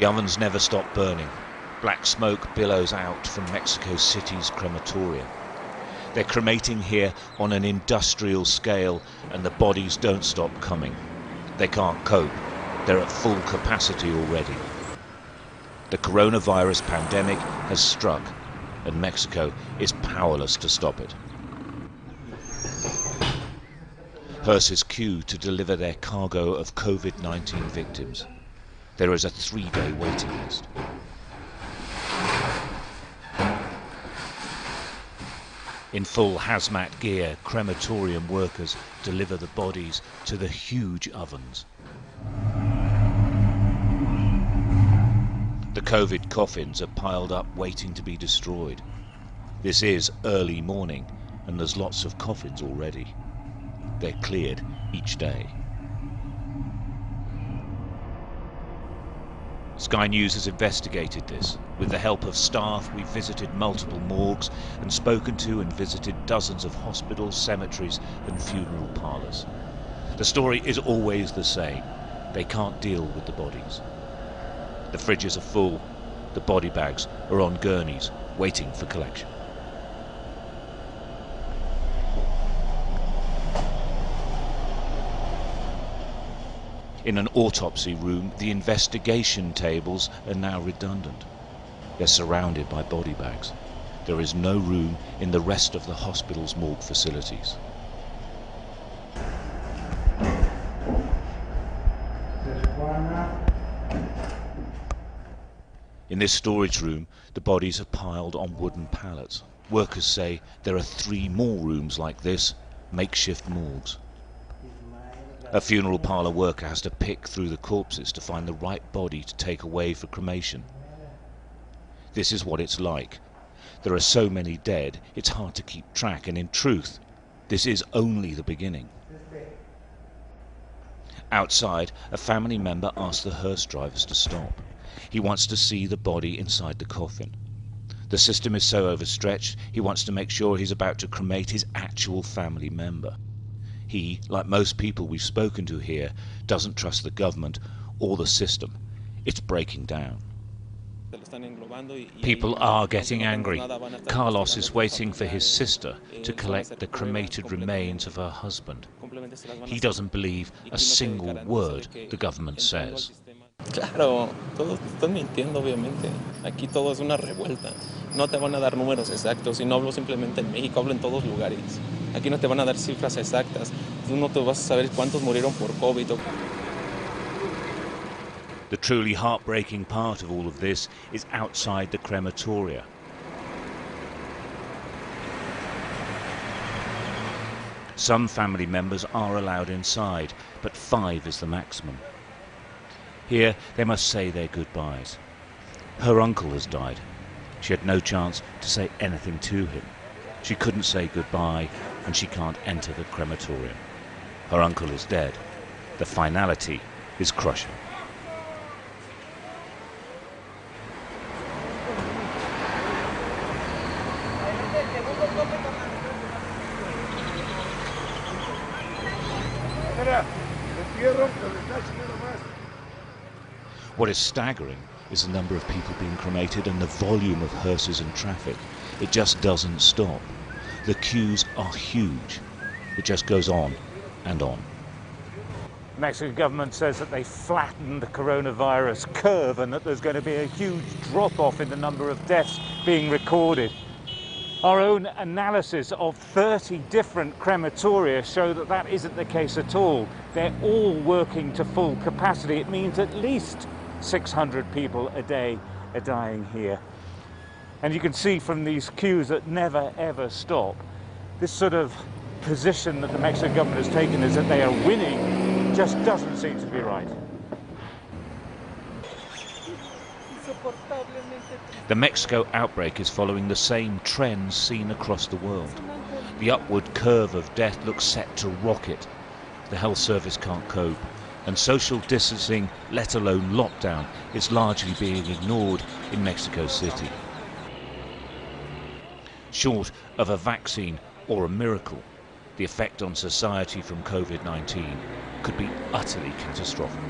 The ovens never stop burning. Black smoke billows out from Mexico City's crematoria. They're cremating here on an industrial scale, and the bodies don't stop coming. They can't cope. They're at full capacity already. The coronavirus pandemic has struck, and Mexico is powerless to stop it. Hearses queue to deliver their cargo of COVID-19 victims. There is a 3-day waiting list. In full hazmat gear, crematorium workers deliver the bodies to the huge ovens. The COVID coffins are piled up waiting to be destroyed. This is early morning, and there's lots of coffins already. They're cleared each day. Sky News has investigated this. With the help of staff, we've visited multiple morgues and spoken to and visited dozens of hospitals, cemeteries and funeral parlours. The story is always the same. They can't deal with the bodies. The fridges are full. The body bags are on gurneys, waiting for collection. In an autopsy room, the investigation tables are now redundant. They're surrounded by body bags. There is no room in the rest of the hospital's morgue facilities. In this storage room, the bodies are piled on wooden pallets. Workers say there are 3 more rooms like this, makeshift morgues. A funeral parlour worker has to pick through the corpses to find the right body to take away for cremation. This is what it's like. There are so many dead, it's hard to keep track, and in truth, this is only the beginning. Outside, a family member asks the hearse drivers to stop. He wants to see the body inside the coffin. The system is so overstretched, he wants to make sure he's about to cremate his actual family member. He, like most people we've spoken to here, doesn't trust the government or the system. It's breaking down. People are getting angry. Carlos is waiting for his sister to collect the cremated remains of her husband. He doesn't believe a single word the government says. Claro, todos están mintiendo, obviamente. Aquí todo es una revuelta. No te van a dar números exactos, y no hablo simplemente en México, hablo en todos lugares. Aquí no te van a dar cifras exactas. Tú no te vas a saber cuántos murieron por COVID. The truly heartbreaking part of all of this is outside the crematoria. Some family members are allowed inside, but 5 is the maximum. Here they must say their goodbyes. Her uncle has died. She had no chance to say anything to him. She couldn't say goodbye, and she can't enter the crematorium. Her uncle is dead. The finality is crushing. What is staggering is the number of people being cremated and the volume of hearses and traffic. It just doesn't stop. The queues are huge. It just goes on and on. The Mexican government says that they flattened the coronavirus curve and that there's going to be a huge drop-off in the number of deaths being recorded. Our own analysis of 30 different crematoria show that that isn't the case at all. They're all working to full capacity. It means at least 600 people a day are dying here. And you can see from these queues that never ever stop. This sort of position that the Mexican government has taken is that they are winning just doesn't seem to be right. The Mexico outbreak is following the same trends seen across the world. The upward curve of death looks set to rocket. The health service can't cope, and social distancing, let alone lockdown, is largely being ignored in Mexico City. Short of a vaccine or a miracle, the effect on society from COVID-19 could be utterly catastrophic.